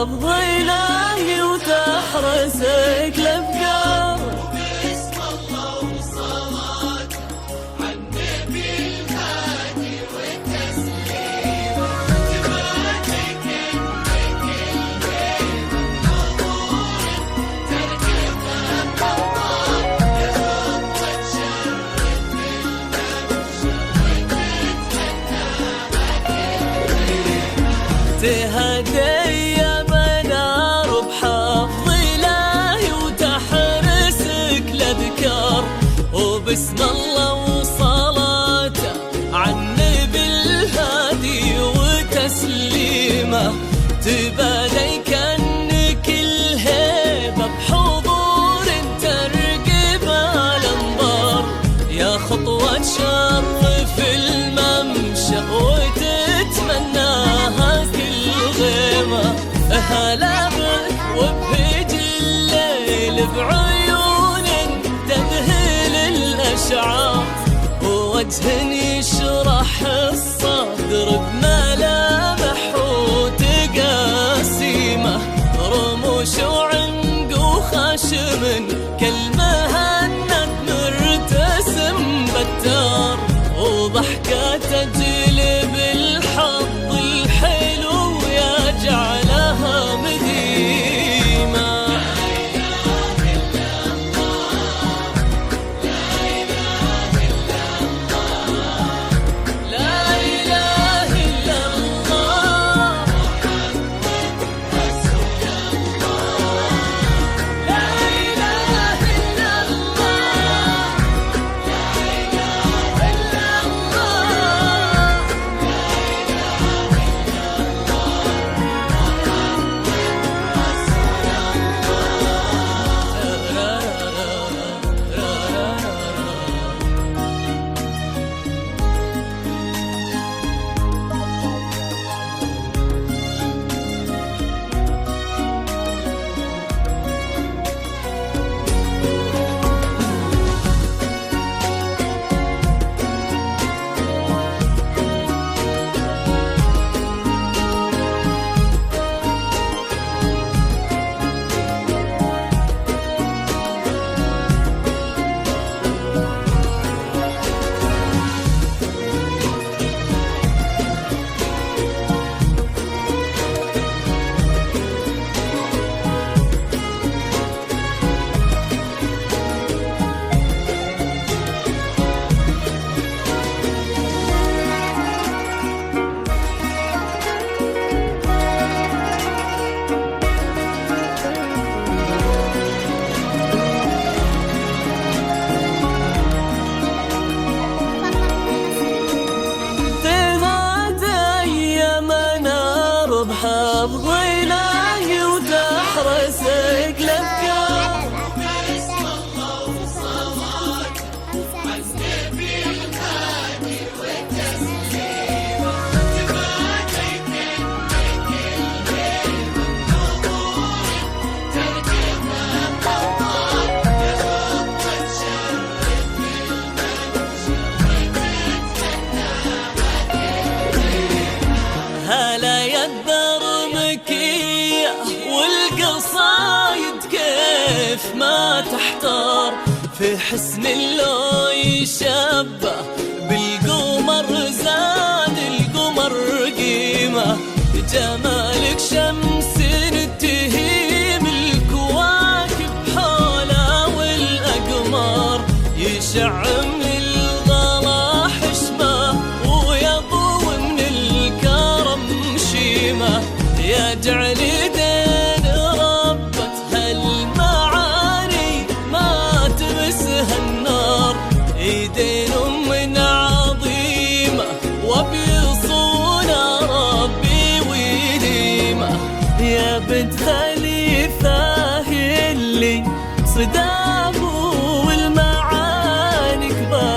بحفظ إلهي وتحرسك الأفكار. وباسم الله وصلاة عالنبي الهادي والتسليم تبارك إنك الهيبة نور تركبها بأبطال يا خطة تشرف بالممشى تهدي يا منار بحفظ إلهي وتحرسك الأذكار. وباسم الله وصلاته عالنبي الهادي وتسليمه تبادي كأنك الهيبة بحضور ترقب الأنظار. يا خطوة تشرف الممشى وتتمناها كل غيمة. هلا بك وبهج الليل بعيون تذهل الأشعار. ووجه يشرح الصدر بملامح وتقاسيمه. رموش وعنق وخشم كالمهند مرتسم بتار. وضحكة تجلب الحظ الحلو يجعلها مديمة. لا إله إلا الله رسول الله. لا إله إلا الله. لا إله إلا الله. بحفظ إلهي وتحرسك الأفكار. وباسم الله وصلاة عالنبي الهادي والتسليم تبارك إنك الهيبة نور تركبها بأبطال يا خطة تشرف بالممشى وتتمناها. هلا يا الدرمكية والقصايد كيف ما تحتار. في حسن لو يشبه بالقمر زاد القمر قيمة. جمالك شمس تهيم الكواكب حوله والأقمار. يشع من الغلا حشمه ويضوي من الكرم شيمه. يجعل دين ربة هالمعاني ما تمسها النار. ايدين من عظيمة وبيصونها ربي ويديمه. يا بنت خليفة اللي صدامه والمعاني كبار.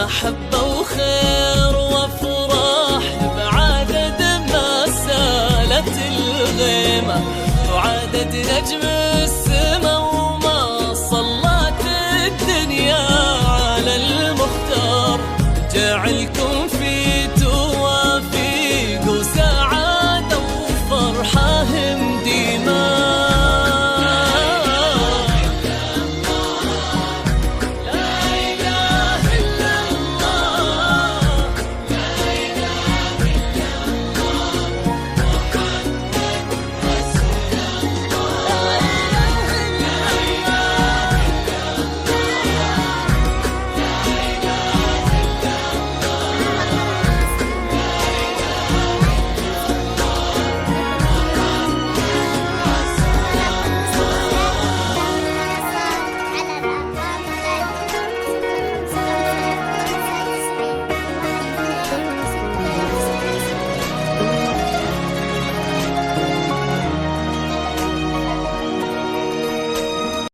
محبة وخير وافراح بعدد ما سالت الغيمة وعدد نجم السما وما صلت الدنيا على المختار جعلكم